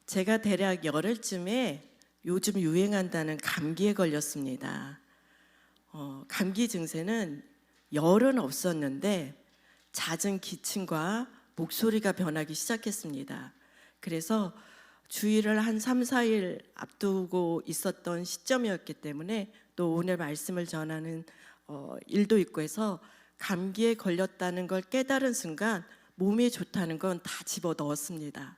제가 대략 열흘쯤에 요즘 유행한다는 감기에 걸렸습니다. 감기 증세는 열은 없었는데 잦은 기침과 목소리가 변하기 시작했습니다. 그래서 주의를 한 3, 4일 앞두고 있었던 시점이었기 때문에 또 오늘 말씀을 전하는 일도 있고 해서 감기에 걸렸다는 걸 깨달은 순간 몸에 좋다는 건 다 집어 넣었습니다.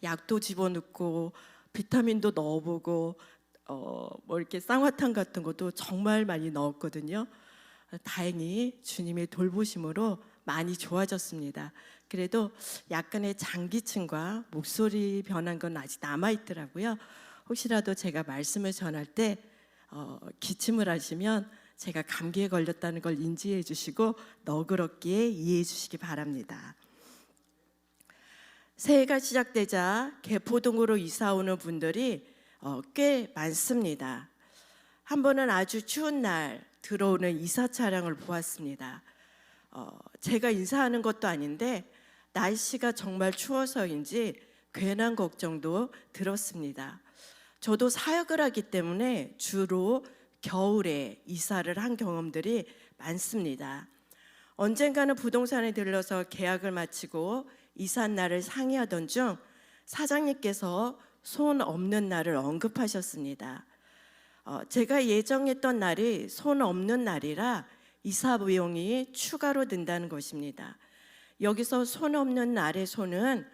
약도 집어넣고 비타민도 넣어보고 뭐 이렇게 쌍화탕 같은 것도 정말 많이 넣었거든요. 다행히 주님의 돌보심으로 많이 좋아졌습니다. 그래도 약간의 장기침과 목소리 변한 건 아직 남아있더라고요. 혹시라도 제가 말씀을 전할 때 기침을 하시면 제가 감기에 걸렸다는 걸 인지해 주시고 너그럽게 이해해 주시기 바랍니다. 새해가 시작되자 개포동으로 이사 오는 분들이 꽤 많습니다. 한 번은 아주 추운 날 들어오는 이사 차량을 보았습니다. 제가 인사하는 것도 아닌데 날씨가 정말 추워서인지 괜한 걱정도 들었습니다. 저도 사역을 하기 때문에 주로 겨울에 이사를 한 경험들이 많습니다. 언젠가는 부동산에 들러서 계약을 마치고 이사 날을 상의하던 중 사장님께서 손 없는 날을 언급하셨습니다. 제가 예정했던 날이 손 없는 날이라 이사 비용이 추가로 든다는 것입니다. 여기서 손 없는 날의 손은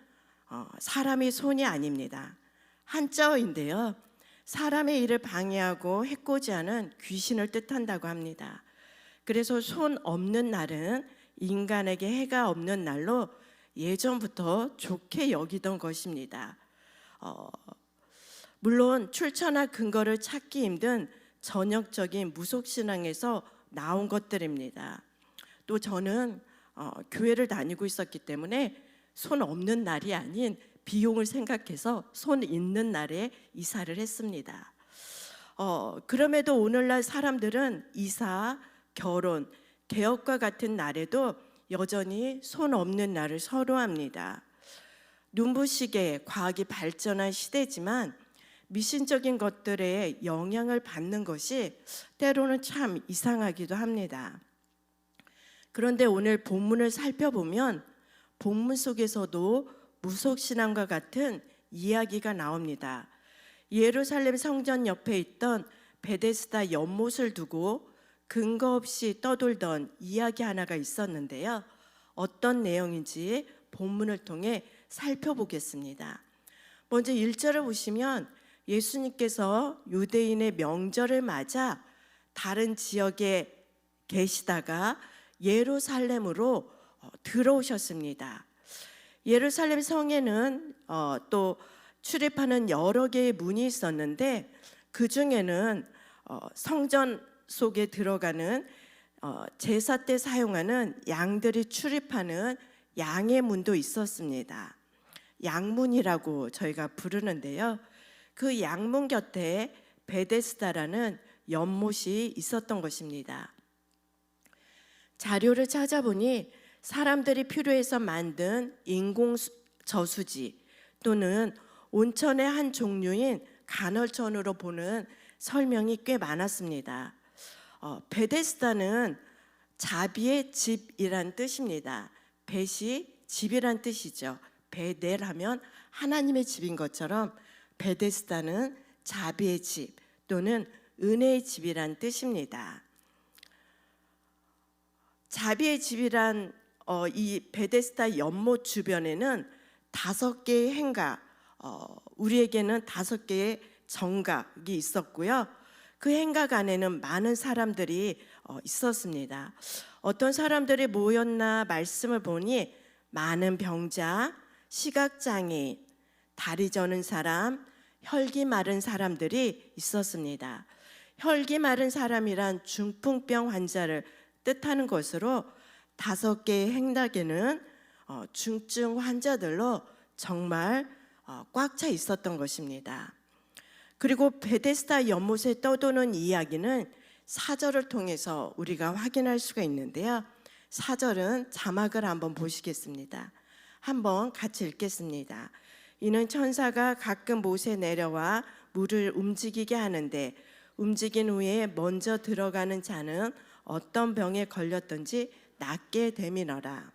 사람의 손이 아닙니다. 한자어인데요. 사람의 일을 방해하고 해코지하는 귀신을 뜻한다고 합니다. 그래서 손 없는 날은 인간에게 해가 없는 날로 예전부터 좋게 여기던 것입니다. 물론 출처나 근거를 찾기 힘든 전형적인 무속신앙에서 나온 것들입니다. 또 저는 교회를 다니고 있었기 때문에 손 없는 날이 아닌 비용을 생각해서 손 있는 날에 이사를 했습니다. 그럼에도 오늘날 사람들은 이사, 결혼, 개업과 같은 날에도 여전히 손 없는 날을 선호합니다. 눈부시게 과학이 발전한 시대지만 미신적인 것들에 영향을 받는 것이 때로는 참 이상하기도 합니다. 그런데 오늘 본문을 살펴보면 본문 속에서도 무속신앙과 같은 이야기가 나옵니다. 예루살렘 성전 옆에 있던 베데스다 연못을 두고 근거 없이 떠돌던 이야기 하나가 있었는데요. 어떤 내용인지 본문을 통해 살펴보겠습니다. 먼저 1절을 보시면 예수님께서 유대인의 명절을 맞아 다른 지역에 계시다가 예루살렘으로 들어오셨습니다. 예루살렘 성에는 또 출입하는 여러 개의 문이 있었는데 그 중에는 성전 속에 들어가는 제사 때 사용하는 양들이 출입하는 양의 문도 있었습니다. 양문이라고 저희가 부르는데요. 그 양문 곁에 베데스다라는 연못이 있었던 것입니다. 자료를 찾아보니 사람들이 필요해서 만든 인공 저수지 또는 온천의 한 종류인 간헐천으로 보는 설명이 꽤 많았습니다. 베데스다는 자비의 집이란 뜻입니다. 벳이 집이란 뜻이죠. 베델 하면 하나님의 집인 것처럼 베데스다는 자비의 집 또는 은혜의 집이란 뜻입니다. 자비의 집이란 이 베데스다 연못 주변에는 5개의 행각, 우리에게는 5개의 정각이 있었고요. 그 행각 안에는 많은 사람들이 있었습니다. 어떤 사람들이 모였나 말씀을 보니 많은 병자, 시각장애인, 다리 저는 사람, 혈기 마른 사람들이 있었습니다. 혈기 마른 사람이란 중풍병 환자를 뜻하는 것으로 5개의 행각에는 중증 환자들로 정말 꽉 차 있었던 것입니다. 그리고 베데스다 연못에 떠도는 이야기는 사절을 통해서 우리가 확인할 수가 있는데요. 사절은 자막을 한번 보시겠습니다. 한번 같이 읽겠습니다. 이는 천사가 가끔 못에 내려와 물을 움직이게 하는데 움직인 후에 먼저 들어가는 자는 어떤 병에 걸렸든지 낫게 됨이너라.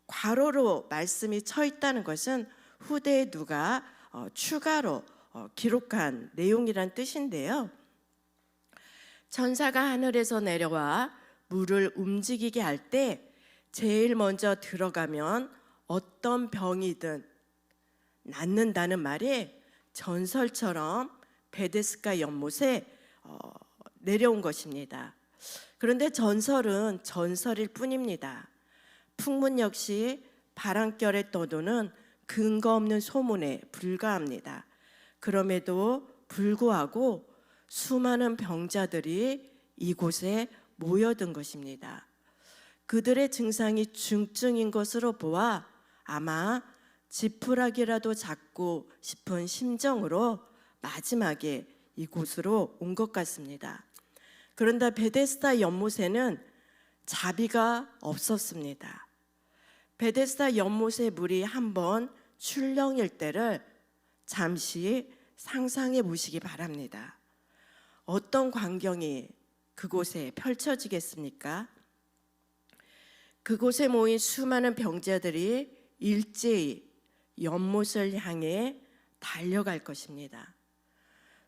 괄호로 말씀이 쳐 있다는 것은 후대에 누가 추가로 기록한 내용이란 뜻인데요. 천사가 하늘에서 내려와 물을 움직이게 할 때 제일 먼저 들어가면 어떤 병이든 낫는다는 말이 전설처럼 베데스다 연못에 내려온 것입니다. 그런데 전설은 전설일 뿐입니다. 풍문 역시 바람결에 떠도는 근거 없는 소문에 불과합니다. 그럼에도 불구하고 수많은 병자들이 이곳에 모여든 것입니다. 그들의 증상이 중증인 것으로 보아 아마 지푸라기라도 잡고 싶은 심정으로 마지막에 이곳으로 온 것 같습니다. 그런데 베데스다 연못에는 자비가 없었습니다. 베데스다 연못의 물이 한번 출렁일 때를 잠시 상상해 보시기 바랍니다. 어떤 광경이 그곳에 펼쳐지겠습니까? 그곳에 모인 수많은 병자들이 일제히 연못을 향해 달려갈 것입니다.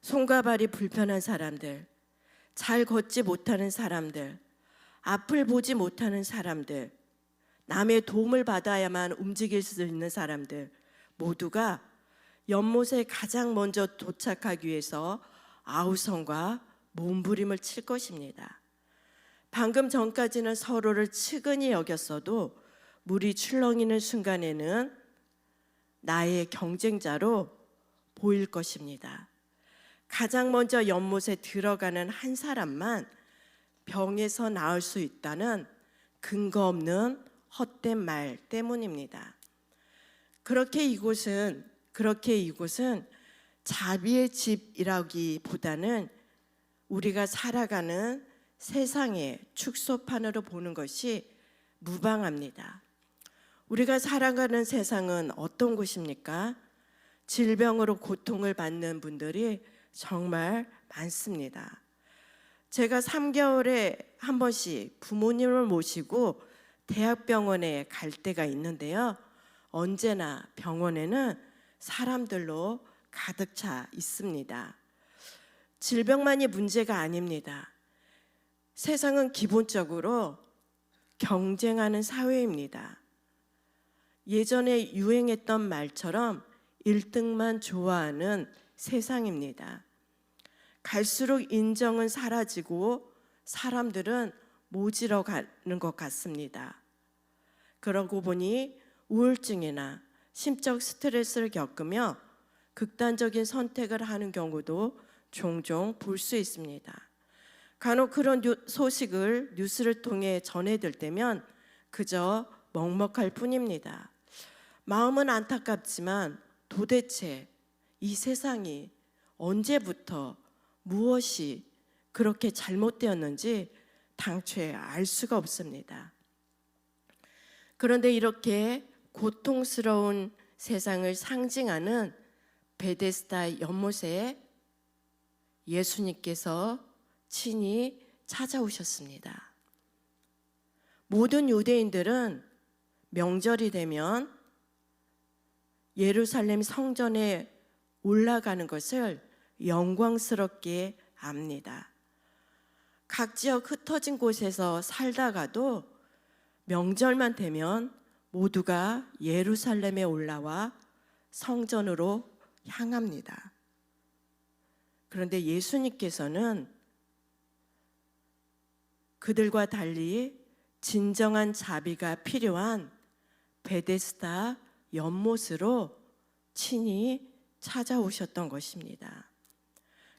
손과 발이 불편한 사람들, 잘 걷지 못하는 사람들, 앞을 보지 못하는 사람들, 남의 도움을 받아야만 움직일 수 있는 사람들 모두가 연못에 가장 먼저 도착하기 위해서 아우성과 몸부림을 칠 것입니다. 방금 전까지는 서로를 측은히 여겼어도 물이 출렁이는 순간에는 나의 경쟁자로 보일 것입니다. 가장 먼저 연못에 들어가는 한 사람만 병에서 나을 수 있다는 근거 없는 헛된 말 때문입니다. 그렇게 이곳은 자비의 집이라기보다는 우리가 살아가는 세상의 축소판으로 보는 것이 무방합니다. 우리가 살아가는 세상은 어떤 곳입니까? 질병으로 고통을 받는 분들이 정말 많습니다. 제가 3개월에 한 번씩 부모님을 모시고 대학병원에 갈 때가 있는데요. 언제나 병원에는 사람들로 가득 차 있습니다. 질병만이 문제가 아닙니다. 세상은 기본적으로 경쟁하는 사회입니다. 예전에 유행했던 말처럼 1등만 좋아하는 세상입니다. 갈수록 인정은 사라지고 사람들은 모지러 가는 것 같습니다. 그러고 보니 우울증이나 심적 스트레스를 겪으며 극단적인 선택을 하는 경우도 종종 볼 수 있습니다. 간혹 그런 소식을 뉴스를 통해 전해들 때면 그저 먹먹할 뿐입니다. 마음은 안타깝지만 도대체 이 세상이 언제부터 무엇이 그렇게 잘못되었는지 당최 알 수가 없습니다. 그런데 이렇게 고통스러운 세상을 상징하는 베데스다 연못에 예수님께서 친히 찾아오셨습니다. 모든 유대인들은 명절이 되면 예루살렘 성전에 올라가는 것을 영광스럽게 압니다. 각 지역 흩어진 곳에서 살다가도 명절만 되면 모두가 예루살렘에 올라와 성전으로 향합니다. 그런데 예수님께서는 그들과 달리 진정한 자비가 필요한 베데스다 연못으로 친히 찾아오셨던 것입니다.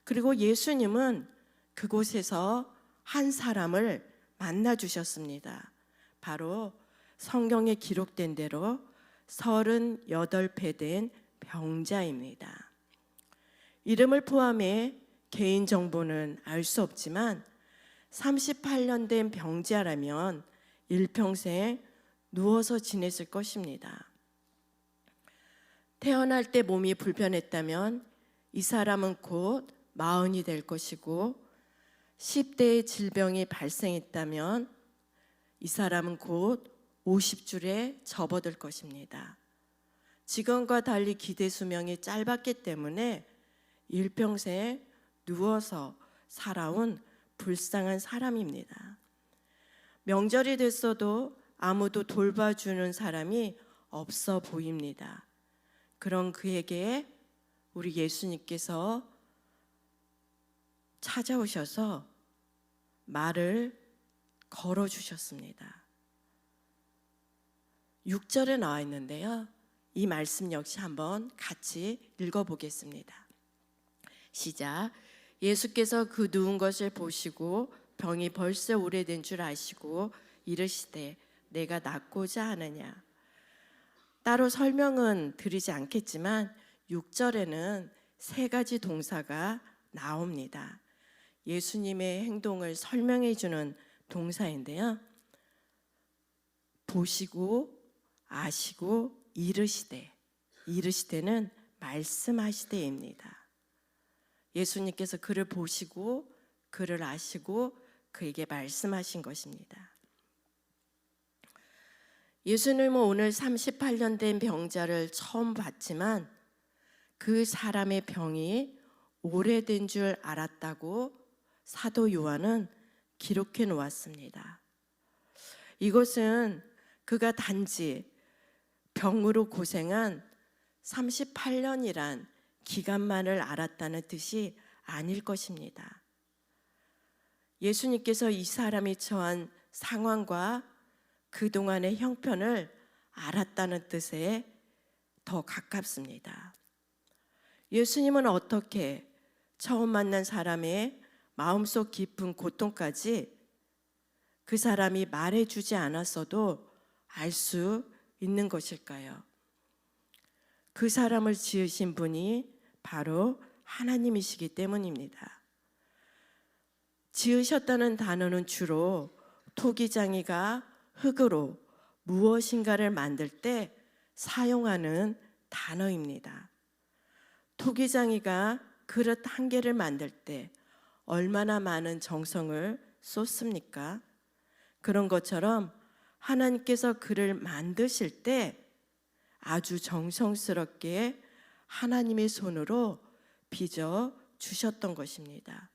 그리고 예수님은 그곳에서 한 사람을 만나 주셨습니다. 바로 성경에 기록된 대로 38배 된 병자입니다. 이름을 포함해 개인 정보는 알 수 없지만 38년 된 병자라면 일평생 누워서 지냈을 것입니다. 태어날 때 몸이 불편했다면 이 사람은 곧 40이 될 것이고 10대의 질병이 발생했다면 이 사람은 곧 50줄에 접어들 것입니다. 지금과 달리 기대 수명이 짧았기 때문에 일평생 누워서 살아온 불쌍한 사람입니다. 명절이 됐어도 아무도 돌봐주는 사람이 없어 보입니다. 그런 그에게 우리 예수님께서 찾아오셔서 말을 걸어주셨습니다. 6절에 나와 있는데요. 이 말씀 역시 한번 같이 읽어보겠습니다. 시작. 예수께서 그 누운 것을 보시고 병이 벌써 오래된 줄 아시고 이르시되 내가 낫고자 하느냐. 따로 설명은 드리지 않겠지만 6절에는 세 가지 동사가 나옵니다. 예수님의 행동을 설명해 주는 동사인데요. 보시고 아시고 이르시되, 이르시되는 말씀하시되입니다. 예수님께서 그를 보시고 그를 아시고 그에게 말씀하신 것입니다. 예수님은 오늘 38년 된 병자를 처음 봤지만 그 사람의 병이 오래된 줄 알았다고 사도 요한은 기록해 놓았습니다. 이것은 그가 단지 병으로 고생한 38년이란 기간만을 알았다는 뜻이 아닐 것입니다. 예수님께서 이 사람이 처한 상황과 그동안의 형편을 알았다는 뜻에 더 가깝습니다. 예수님은 어떻게 처음 만난 사람의 마음속 깊은 고통까지 그 사람이 말해주지 않았어도 알 수 있는 것일까요? 그 사람을 지으신 분이 바로 하나님이시기 때문입니다. 지으셨다는 단어는 주로 토기장이가 흙으로 무엇인가를 만들 때 사용하는 단어입니다. 토기장이가 그릇 한 개를 만들 때 얼마나 많은 정성을 쏟습니까? 그런 것처럼 하나님께서 그를 만드실 때 아주 정성스럽게 하나님의 손으로 빚어 주셨던 것입니다.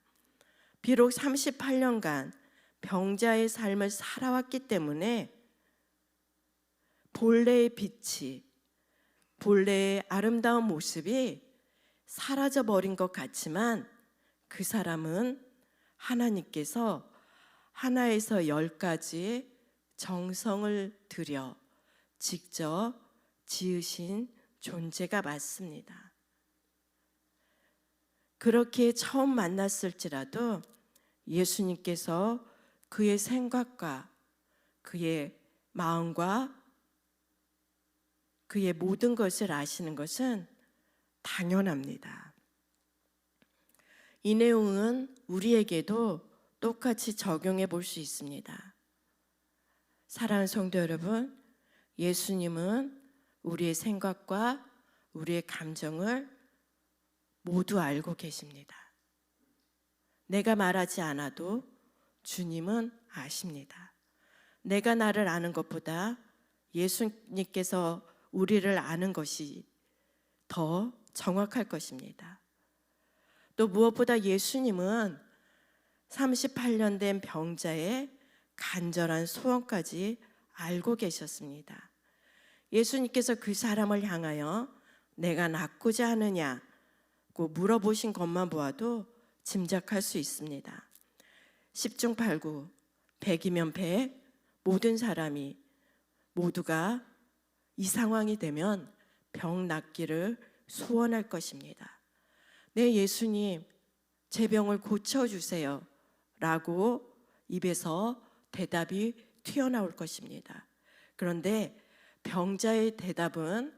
비록 38년간 병자의 삶을 살아왔기 때문에 본래의 빛이, 본래의 아름다운 모습이 사라져 버린 것 같지만 그 사람은 하나님께서 하나에서 10가지 정성을 들여 직접 지으신 존재가 맞습니다. 그렇게 처음 만났을지라도 예수님께서 그의 생각과 그의 마음과 그의 모든 것을 아시는 것은 당연합니다. 이 내용은 우리에게도 똑같이 적용해 볼 수 있습니다. 사랑하는 성도 여러분, 예수님은 우리의 생각과 우리의 감정을 모두 알고 계십니다. 내가 말하지 않아도 주님은 아십니다. 내가 나를 아는 것보다 예수님께서 우리를 아는 것이 더 정확할 것입니다. 또 무엇보다 예수님은 38년 된 병자의 간절한 소원까지 알고 계셨습니다. 예수님께서 그 사람을 향하여 내가 낫고자 하느냐고 물어보신 것만 보아도 짐작할 수 있습니다. 10중 8구 100이면 100 모든 사람이 모두가 이 상황이 되면 병 낫기를 소원할 것입니다. 네, 예수님 제 병을 고쳐주세요 라고 입에서 대답이 튀어나올 것입니다. 그런데 병자의 대답은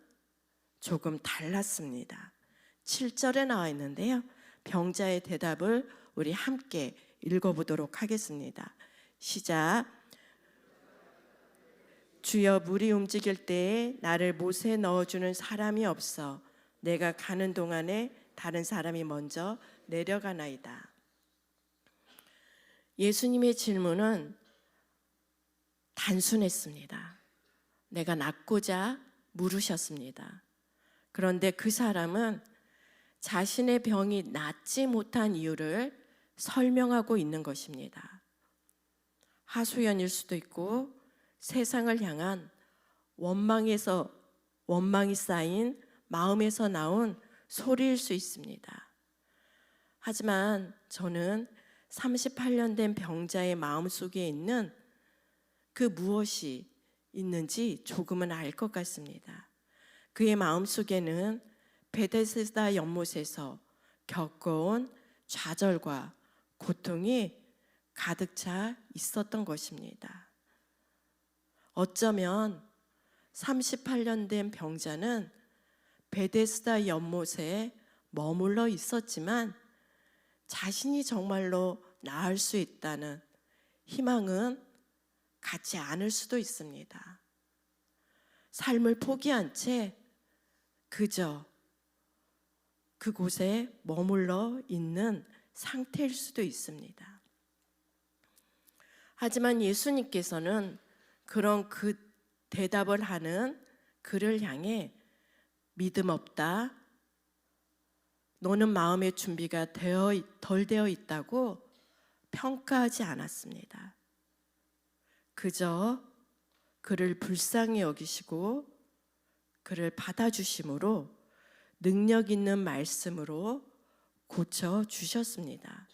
조금 달랐습니다. 7절에 나와 있는데요. 병자의 대답을 우리 함께 읽어보도록 하겠습니다. 시작. 주여, 물이 움직일 때에 나를 못에 넣어주는 사람이 없어 내가 가는 동안에 다른 사람이 먼저 내려가나이다. 예수님의 질문은 단순했습니다. 내가 낫고자 물으셨습니다. 그런데 그 사람은 자신의 병이 낫지 못한 이유를 설명하고 있는 것입니다. 하소연일 수도 있고 세상을 향한 원망이 쌓인 마음에서 나온 소리일 수 있습니다. 하지만 저는 38년 된 병자의 마음속에 있는 그 무엇이 있는지 조금은 알 것 같습니다. 그의 마음속에는 베데스다 연못에서 겪어온 좌절과 고통이 가득 차 있었던 것입니다. 어쩌면 38년 된 병자는 베데스다 연못에 머물러 있었지만 자신이 정말로 나을 수 있다는 희망은 갖지 않을 수도 있습니다. 삶을 포기한 채 그저 그곳에 머물러 있는 상태일 수도 있습니다. 하지만 예수님께서는 그런 그 대답을 하는 그를 향해 믿음 없다, 너는 마음의 준비가 덜 되어 있다고 평가하지 않았습니다. 그저 그를 불쌍히 여기시고 그를 받아주심으로 능력 있는 말씀으로 고쳐주셨습니다.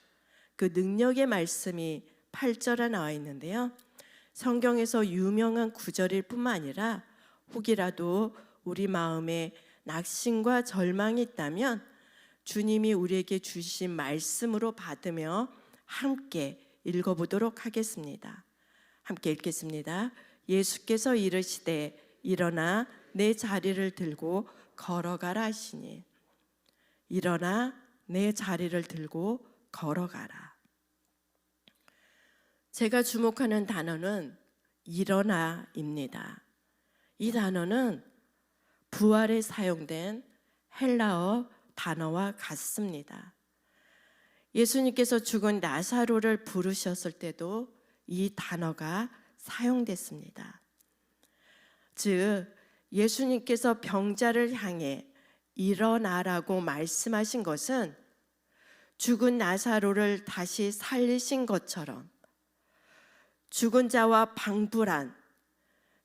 그 능력의 말씀이 8절에 나와 있는데요. 성경에서 유명한 구절일 뿐만 아니라 혹이라도 우리 마음에 낙심과 절망이 있다면 주님이 우리에게 주신 말씀으로 받으며 함께 읽어보도록 하겠습니다. 함께 읽겠습니다. 예수께서 이르시되 일어나 내 자리를 들고 걸어가라 하시니, 일어나 내 자리를 들고 걸어가라. 제가 주목하는 단어는 일어나입니다. 이 단어는 부활에 사용된 헬라어 단어와 같습니다. 예수님께서 죽은 나사로를 부르셨을 때도 이 단어가 사용됐습니다. 즉 예수님께서 병자를 향해 일어나라고 말씀하신 것은 죽은 나사로를 다시 살리신 것처럼 죽은 자와 방불한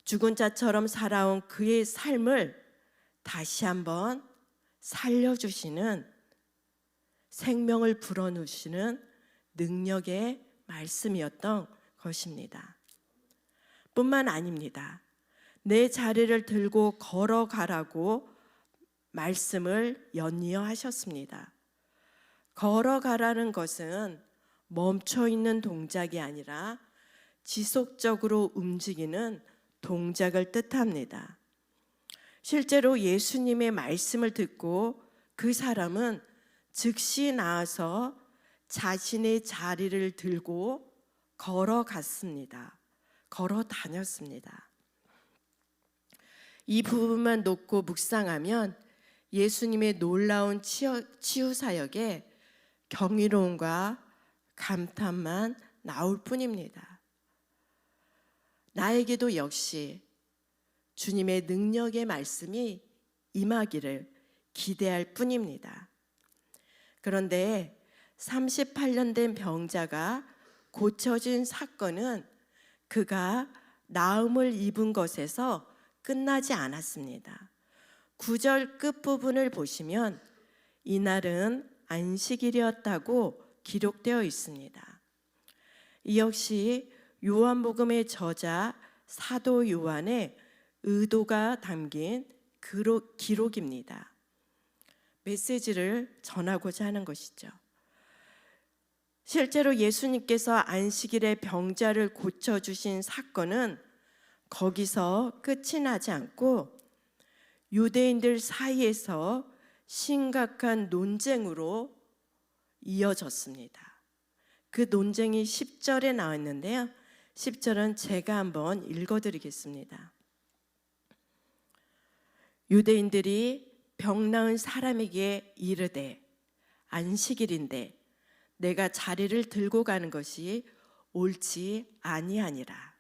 죽은 자처럼 살아온 그의 삶을 다시 한번 살려주시는, 생명을 불어넣으시는 능력의 말씀이었던 것입니다. 뿐만 아닙니다. 내 자리를 들고 걸어가라고 말씀을 연이어 하셨습니다. 걸어가라는 것은 멈춰있는 동작이 아니라 지속적으로 움직이는 동작을 뜻합니다. 실제로 예수님의 말씀을 듣고 그 사람은 즉시 나와서 자신의 자리를 들고 걸어갔습니다. 걸어 다녔습니다. 이 부분만 놓고 묵상하면 예수님의 놀라운 치유 사역에 경이로움과 감탄만 나올 뿐입니다. 나에게도 역시 주님의 능력의 말씀이 임하기를 기대할 뿐입니다. 그런데 38년 된 병자가 고쳐진 사건은 그가 나음을 입은 것에서 끝나지 않았습니다. 9절 끝부분을 보시면 이날은 안식일이었다고 기록되어 있습니다. 이 역시 요한복음의 저자 사도 요한의 의도가 담긴 기록입니다. 메시지를 전하고자 하는 것이죠. 실제로 예수님께서 안식일에 병자를 고쳐주신 사건은 거기서 끝이 나지 않고 유대인들 사이에서 심각한 논쟁으로 이어졌습니다. 그 논쟁이 10절에 나왔는데요. 10절은 제가 한번 읽어드리겠습니다. 유대인들이 병 나은 사람에게 이르되 안식일인데 내가 자리를 들고 가는 것이 옳지 아니하니라.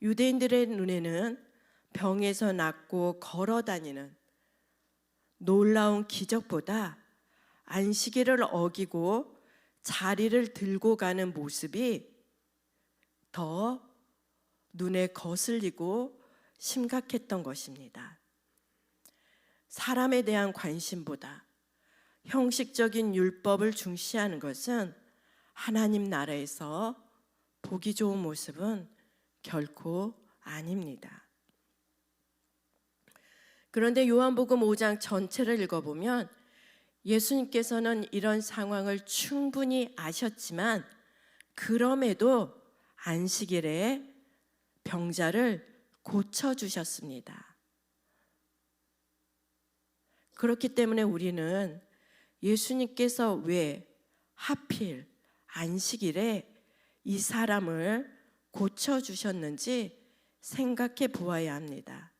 유대인들의 눈에는 병에서 낫고 걸어 다니는 놀라운 기적보다 안식일을 어기고 자리를 들고 가는 모습이 더 눈에 거슬리고 심각했던 것입니다. 사람에 대한 관심보다 형식적인 율법을 중시하는 것은 하나님 나라에서 보기 좋은 모습은 결코 아닙니다. 그런데 요한복음 5장 전체를 읽어보면 예수님께서는 이런 상황을 충분히 아셨지만 그럼에도 안식일에 병자를 고쳐주셨습니다. 그렇기 때문에 우리는 예수님께서 왜 하필 안식일에 이 사람을 고쳐주셨는지 생각해 보아야 합니다.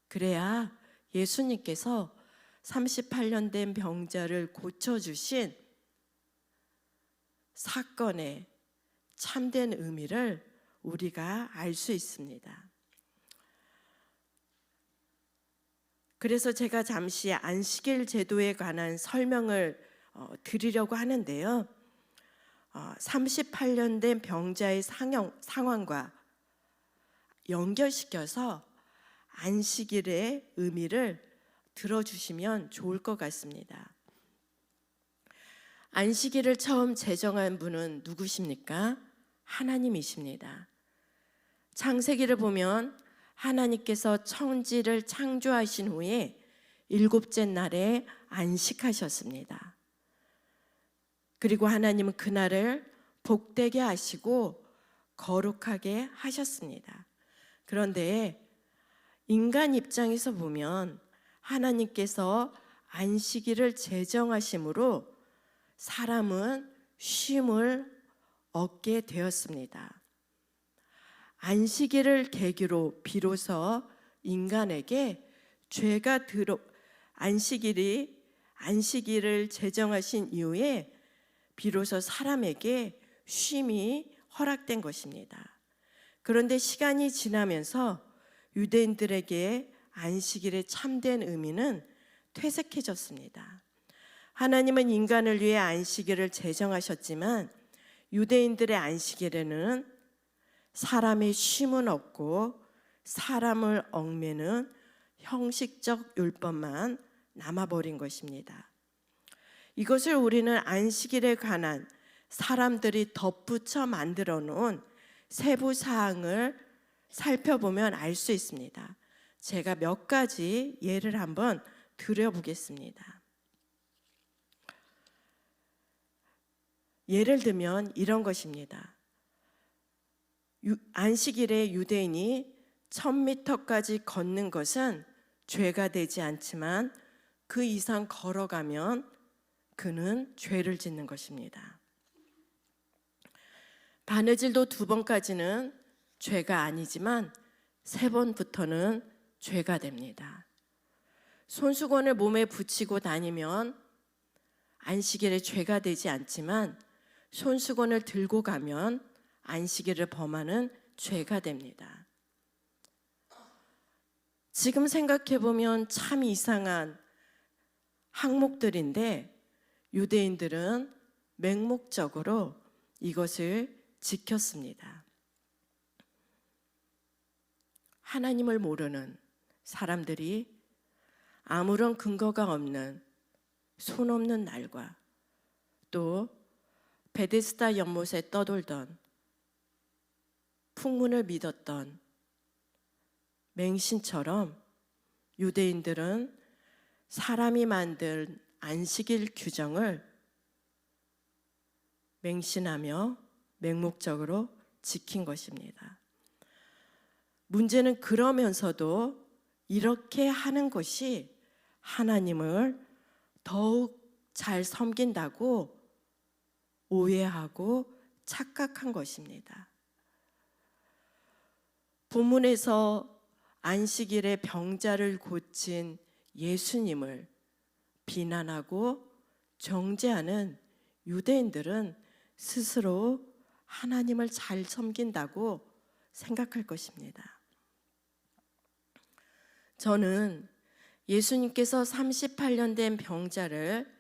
그래야 예수님께서 38년 된 병자를 고쳐주신 사건의 참된 의미를 우리가 알 수 있습니다. 그래서 제가 잠시 안식일 제도에 관한 설명을 드리려고 하는데요. 38년 된 병자의 상황과 연결시켜서 안식일의 의미를 들어주시면 좋을 것 같습니다. 안식일을 처음 제정한 분은 누구십니까? 하나님이십니다. 창세기를 보면 하나님께서 천지를 창조하신 후에 일곱째 날에 안식하셨습니다. 그리고 하나님은 그날을 복되게 하시고 거룩하게 하셨습니다. 그런데 인간 입장에서 보면 하나님께서 안식일을 제정하심으로 사람은 쉼을 얻게 되었습니다. 안식일을 계기로 비로소 인간에게 안식일을 제정하신 이후에 비로소 사람에게 쉼이 허락된 것입니다. 그런데 시간이 지나면서 유대인들에게 안식일의 참된 의미는 퇴색해졌습니다. 하나님은 인간을 위해 안식일을 제정하셨지만 유대인들의 안식일에는 사람의 쉼은 없고 사람을 얽매는 형식적 율법만 남아버린 것입니다. 이것을 우리는 안식일에 관한 사람들이 덧붙여 만들어 놓은 세부 사항을 살펴보면 알 수 있습니다. 제가 몇 가지 예를 한번 드려보겠습니다. 예를 들면 이런 것입니다. 안식일에 유대인이 1000m까지 걷는 것은 죄가 되지 않지만 그 이상 걸어가면 그는 죄를 짓는 것입니다. 바느질도 2번까지는 죄가 아니지만 3번부터는 죄가 됩니다. 손수건을 몸에 붙이고 다니면 안식일에 죄가 되지 않지만 손수건을 들고 가면 안식일을 범하는 죄가 됩니다. 지금 생각해보면 참 이상한 항목들인데 유대인들은 맹목적으로 이것을 지켰습니다. 하나님을 모르는 사람들이 아무런 근거가 없는 손 없는 날과 또 베데스다 연못에 떠돌던 풍문을 믿었던 맹신처럼 유대인들은 사람이 만든 안식일 규정을 맹신하며 맹목적으로 지킨 것입니다. 문제는 그러면서도 이렇게 하는 것이 하나님을 더욱 잘 섬긴다고 오해하고 착각한 것입니다. 본문에서 안식일에 병자를 고친 예수님을 비난하고 정죄하는 유대인들은 스스로 하나님을 잘 섬긴다고 생각할 것입니다. 저는 예수님께서 38년 된 병자를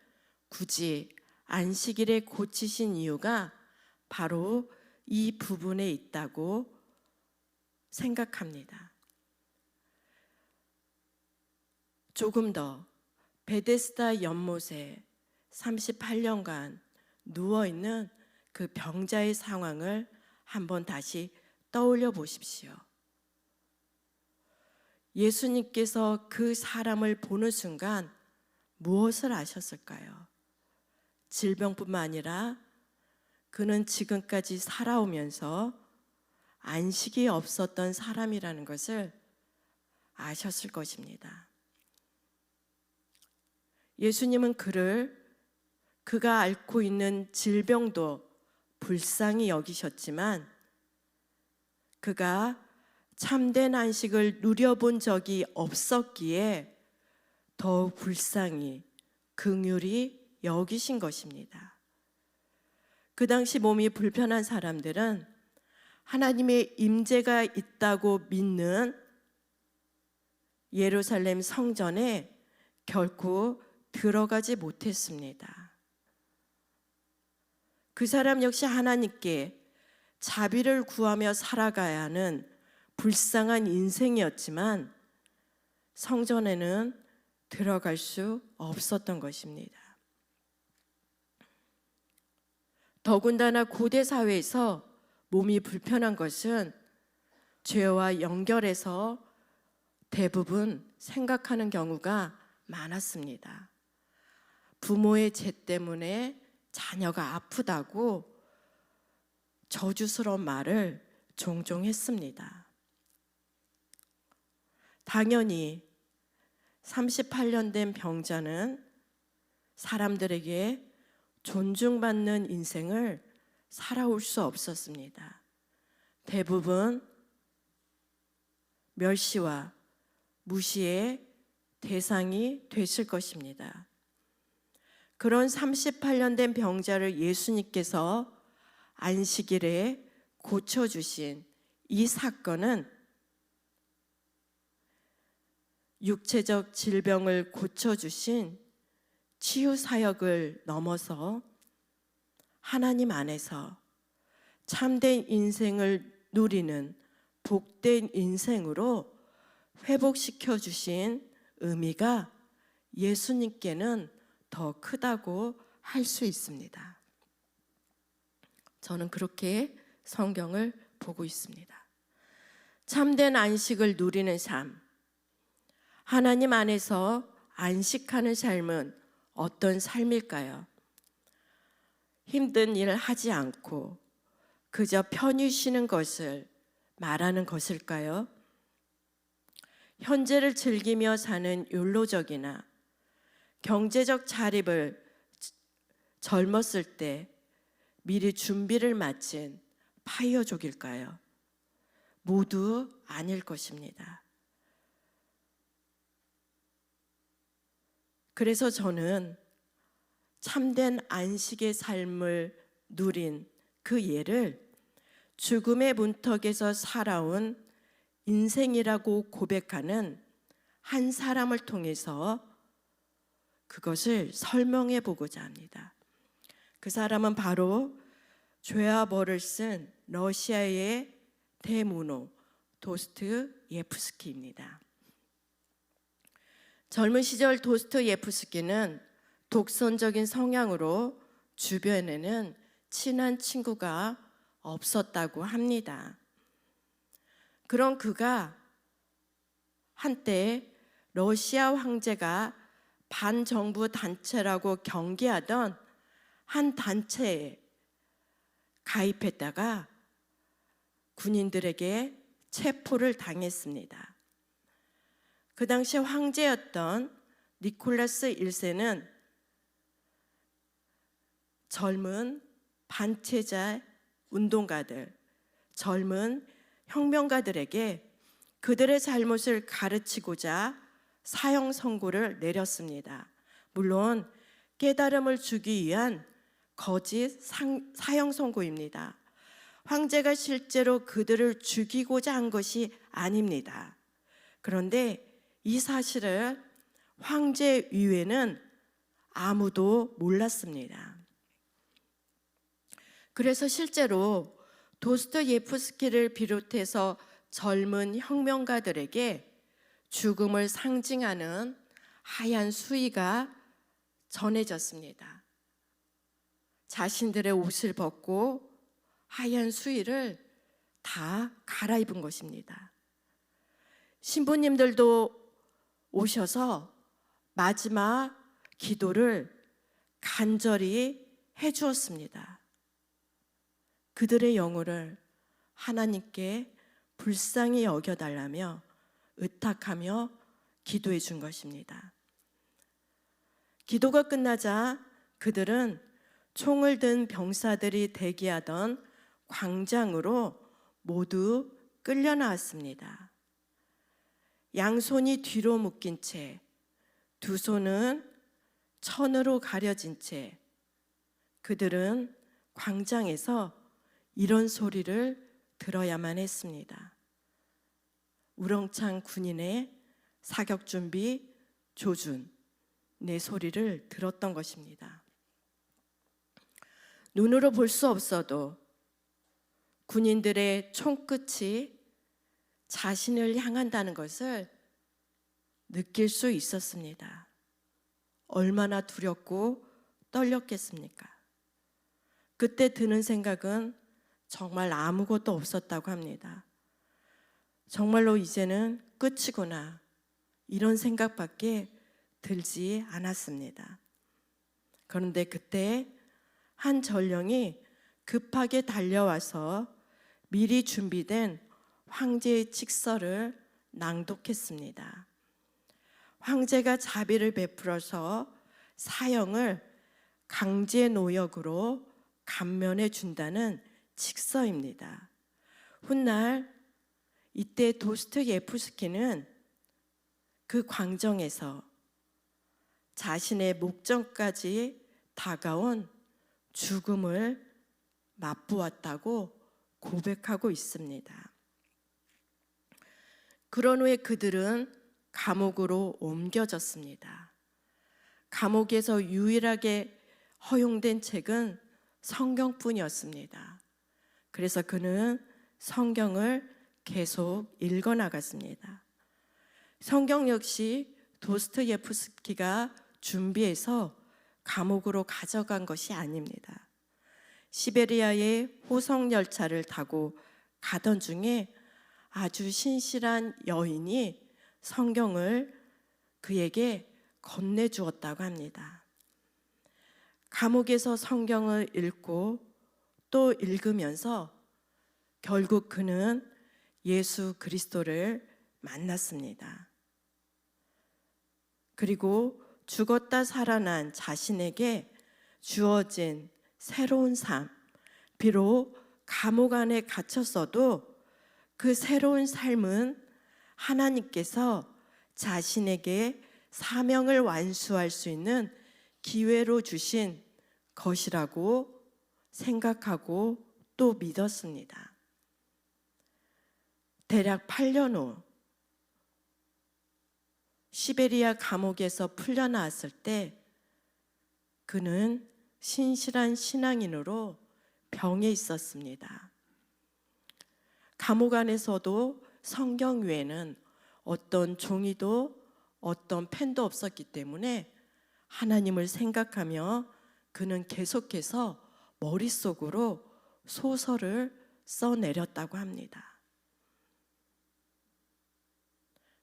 굳이 안식일에 고치신 이유가 바로 이 부분에 있다고 생각합니다. 조금 더 베데스다 연못에 38년간 누워있는 그 병자의 상황을 한번 다시 떠올려 보십시오. 예수님께서 그 사람을 보는 순간 무엇을 아셨을까요? 질병뿐만 아니라 그는 지금까지 살아오면서 안식이 없었던 사람이라는 것을 아셨을 것입니다. 예수님은 그가 앓고 있는 질병도 불쌍히 여기셨지만 그가 참된 안식을 누려본 적이 없었기에 더욱 불쌍히 긍휼히 여기신 것입니다. 그 당시 몸이 불편한 사람들은 하나님의 임재가 있다고 믿는 예루살렘 성전에 결코 들어가지 못했습니다. 그 사람 역시 하나님께 자비를 구하며 살아가야 하는 불쌍한 인생이었지만 성전에는 들어갈 수 없었던 것입니다. 더군다나 고대 사회에서 몸이 불편한 것은 죄와 연결해서 대부분 생각하는 경우가 많았습니다. 부모의 죄 때문에 자녀가 아프다고 저주스러운 말을 종종 했습니다. 당연히 38년 된 병자는 사람들에게 존중받는 인생을 살아올 수 없었습니다. 대부분 멸시와 무시의 대상이 됐을 것입니다. 그런 38년 된 병자를 예수님께서 안식일에 고쳐주신 이 사건은 육체적 질병을 고쳐주신 치유 사역을 넘어서 하나님 안에서 참된 인생을 누리는 복된 인생으로 회복시켜 주신 의미가 예수님께는 더 크다고 할 수 있습니다. 저는 그렇게 성경을 보고 있습니다. 참된 안식을 누리는 삶, 하나님 안에서 안식하는 삶은 어떤 삶일까요? 힘든 일을 하지 않고 그저 편히 쉬는 것을 말하는 것일까요? 현재를 즐기며 사는 율로적이나 경제적 자립을 젊었을 때 미리 준비를 마친 파이어족일까요? 모두 아닐 것입니다. 그래서 저는 참된 안식의 삶을 누린 그 예를 죽음의 문턱에서 살아온 인생이라고 고백하는 한 사람을 통해서 그것을 설명해 보고자 합니다. 그 사람은 바로 죄와 벌을 쓴 러시아의 대문호 도스토옙스키입니다. 젊은 시절 도스토옙스키는 독선적인 성향으로 주변에는 친한 친구가 없었다고 합니다. 그런 그가 한때 러시아 황제가 반정부 단체라고 경계하던 한 단체에 가입했다가 군인들에게 체포를 당했습니다. 그 당시 황제였던 니콜라스 1세는 젊은 반체자 운동가들, 젊은 혁명가들에게 그들의 잘못을 가르치고자 사형 선고를 내렸습니다. 물론 깨달음을 주기 위한 거짓 사형 선고입니다. 황제가 실제로 그들을 죽이고자 한 것이 아닙니다. 그런데 이 사실을 황제 이외에는 아무도 몰랐습니다. 그래서 실제로 도스토예프스키를 비롯해서 젊은 혁명가들에게 죽음을 상징하는 하얀 수의가 전해졌습니다. 자신들의 옷을 벗고 하얀 수의를 다 갈아입은 것입니다. 신부님들도 오셔서 마지막 기도를 간절히 해주었습니다. 그들의 영혼을 하나님께 불쌍히 여겨달라며 의탁하며 기도해 준 것입니다. 기도가 끝나자 그들은 총을 든 병사들이 대기하던 광장으로 모두 끌려 나왔습니다. 양손이 뒤로 묶인 채, 두 손은 천으로 가려진 채 그들은 광장에서 이런 소리를 들어야만 했습니다. 우렁찬 군인의 사격 준비 조준, 내 소리를 들었던 것입니다. 눈으로 볼 수 없어도 군인들의 총끝이 자신을 향한다는 것을 느낄 수 있었습니다. 얼마나 두렵고 떨렸겠습니까? 그때 드는 생각은 정말 아무것도 없었다고 합니다. 정말로 이제는 끝이구나, 이런 생각밖에 들지 않았습니다. 그런데 그때 한 전령이 급하게 달려와서 미리 준비된 황제의 칙서를 낭독했습니다. 황제가 자비를 베풀어서 사형을 강제 노역으로 감면해 준다는 칙서입니다. 훗날 이때 도스토예프스키는 그 광정에서 자신의 목전까지 다가온 죽음을 맛보았다고 고백하고 있습니다. 그런 후에 그들은 감옥으로 옮겨졌습니다. 감옥에서 유일하게 허용된 책은 성경뿐이었습니다. 그래서 그는 성경을 계속 읽어나갔습니다. 성경 역시 도스토예프스키가 준비해서 감옥으로 가져간 것이 아닙니다. 시베리아의 호성 열차를 타고 가던 중에 아주 신실한 여인이 성경을 그에게 건네주었다고 합니다. 감옥에서 성경을 읽고 또 읽으면서 결국 그는 예수 그리스도를 만났습니다. 그리고 죽었다 살아난 자신에게 주어진 새로운 삶, 비록 감옥 안에 갇혔어도 그 새로운 삶은 하나님께서 자신에게 사명을 완수할 수 있는 기회로 주신 것이라고 생각하고 또 믿었습니다. 대략 8년 후 시베리아 감옥에서 풀려나왔을 때 그는 신실한 신앙인으로 병에 있었습니다. 감옥 안에서도 성경 외에는 어떤 종이도 어떤 펜도 없었기 때문에 하나님을 생각하며 그는 계속해서 머릿속으로 소설을 써내렸다고 합니다.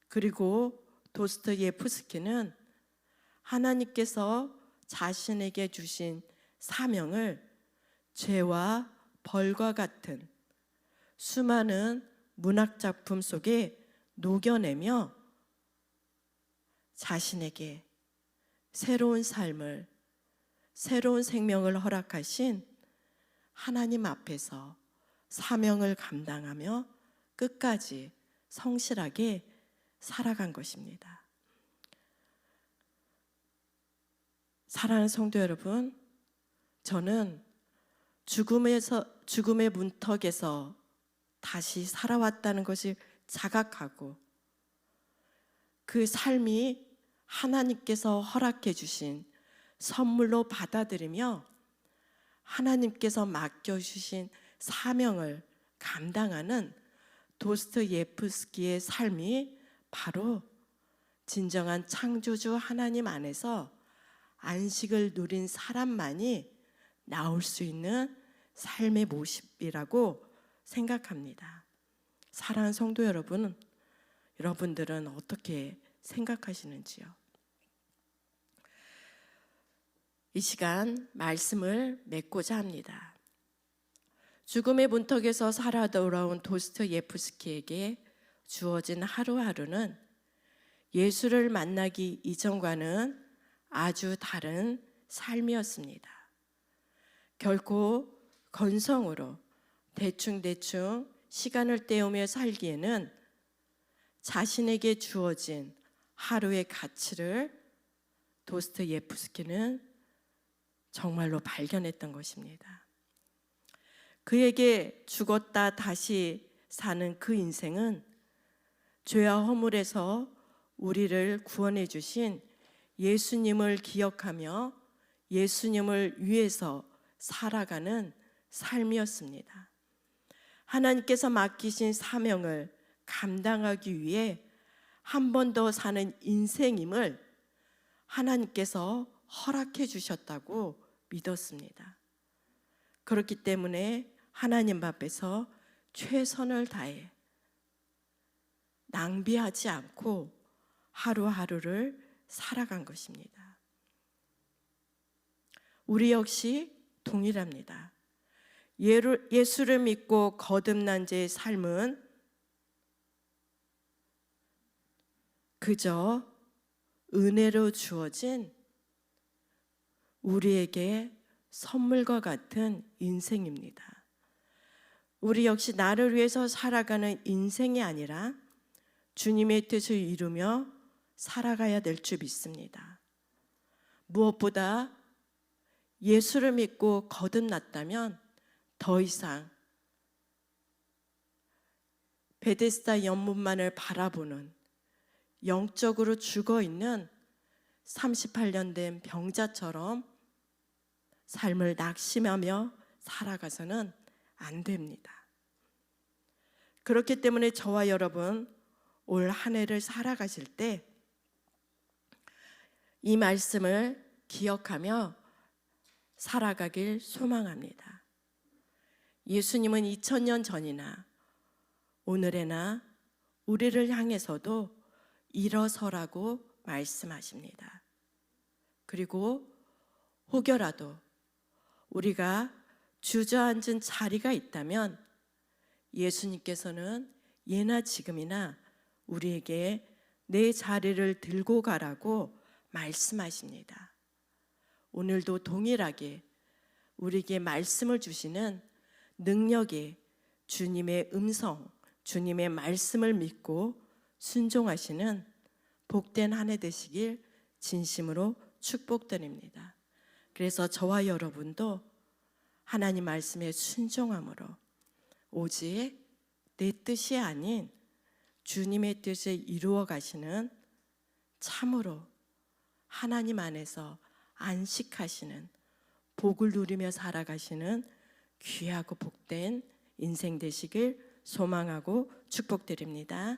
그리고 도스토예프스키는 하나님께서 자신에게 주신 사명을 죄와 벌과 같은 수많은 문학작품 속에 녹여내며 자신에게 새로운 삶을, 새로운 생명을 허락하신 하나님 앞에서 사명을 감당하며 끝까지 성실하게 살아간 것입니다. 사랑하는 성도 여러분, 저는 죽음의 문턱에서 다시 살아왔다는 것을 자각하고 그 삶이 하나님께서 허락해 주신 선물로 받아들이며 하나님께서 맡겨주신 사명을 감당하는 도스토예프스키의 삶이 바로 진정한 창조주 하나님 안에서 안식을 누린 사람만이 나올 수 있는 삶의 모습이라고 생각합니다. 사랑하는 성도 여러분, 여러분들은 어떻게 생각하시는지요? 이 시간 말씀을 맺고자 합니다. 죽음의 문턱에서 살아 돌아온 도스토예프스키에게 주어진 하루하루는 예수를 만나기 이전과는 아주 다른 삶이었습니다. 결코 건성으로 대충대충 시간을 때우며 살기에는 자신에게 주어진 하루의 가치를 도스토예프스키는 정말로 발견했던 것입니다. 그에게 죽었다 다시 사는 그 인생은 죄와 허물에서 우리를 구원해 주신 예수님을 기억하며 예수님을 위해서 살아가는 삶이었습니다. 하나님께서 맡기신 사명을 감당하기 위해 한 번 더 사는 인생임을 하나님께서 허락해 주셨다고 믿었습니다. 그렇기 때문에 하나님 앞에서 최선을 다해 낭비하지 않고 하루하루를 살아간 것입니다. 우리 역시 동일합니다. 예수를 믿고 거듭난 자의 삶은 그저 은혜로 주어진 우리에게 선물과 같은 인생입니다. 우리 역시 나를 위해서 살아가는 인생이 아니라 주님의 뜻을 이루며 살아가야 될 줄 믿습니다. 무엇보다 예수를 믿고 거듭났다면 더 이상 베데스다 연못만을 바라보는 영적으로 죽어있는 38년 된 병자처럼 삶을 낙심하며 살아가서는 안 됩니다. 그렇기 때문에 저와 여러분 올 한 해를 살아가실 때 이 말씀을 기억하며 살아가길 소망합니다. 예수님은 2000년 전이나 오늘에나 우리를 향해서도 일어서라고 말씀하십니다. 그리고 혹여라도 우리가 주저앉은 자리가 있다면 예수님께서는 예나 지금이나 우리에게 내 자리를 들고 가라고 말씀하십니다. 오늘도 동일하게 우리에게 말씀을 주시는 능력의 주님의 음성, 주님의 말씀을 믿고 순종하시는 복된 한 해 되시길 진심으로 축복드립니다. 그래서 저와 여러분도 하나님 말씀에 순종함으로 오직 내 뜻이 아닌 주님의 뜻을 이루어 가시는 참으로 하나님 안에서 안식하시는 복을 누리며 살아가시는 귀하고 복된 인생 되시길 소망하고 축복드립니다.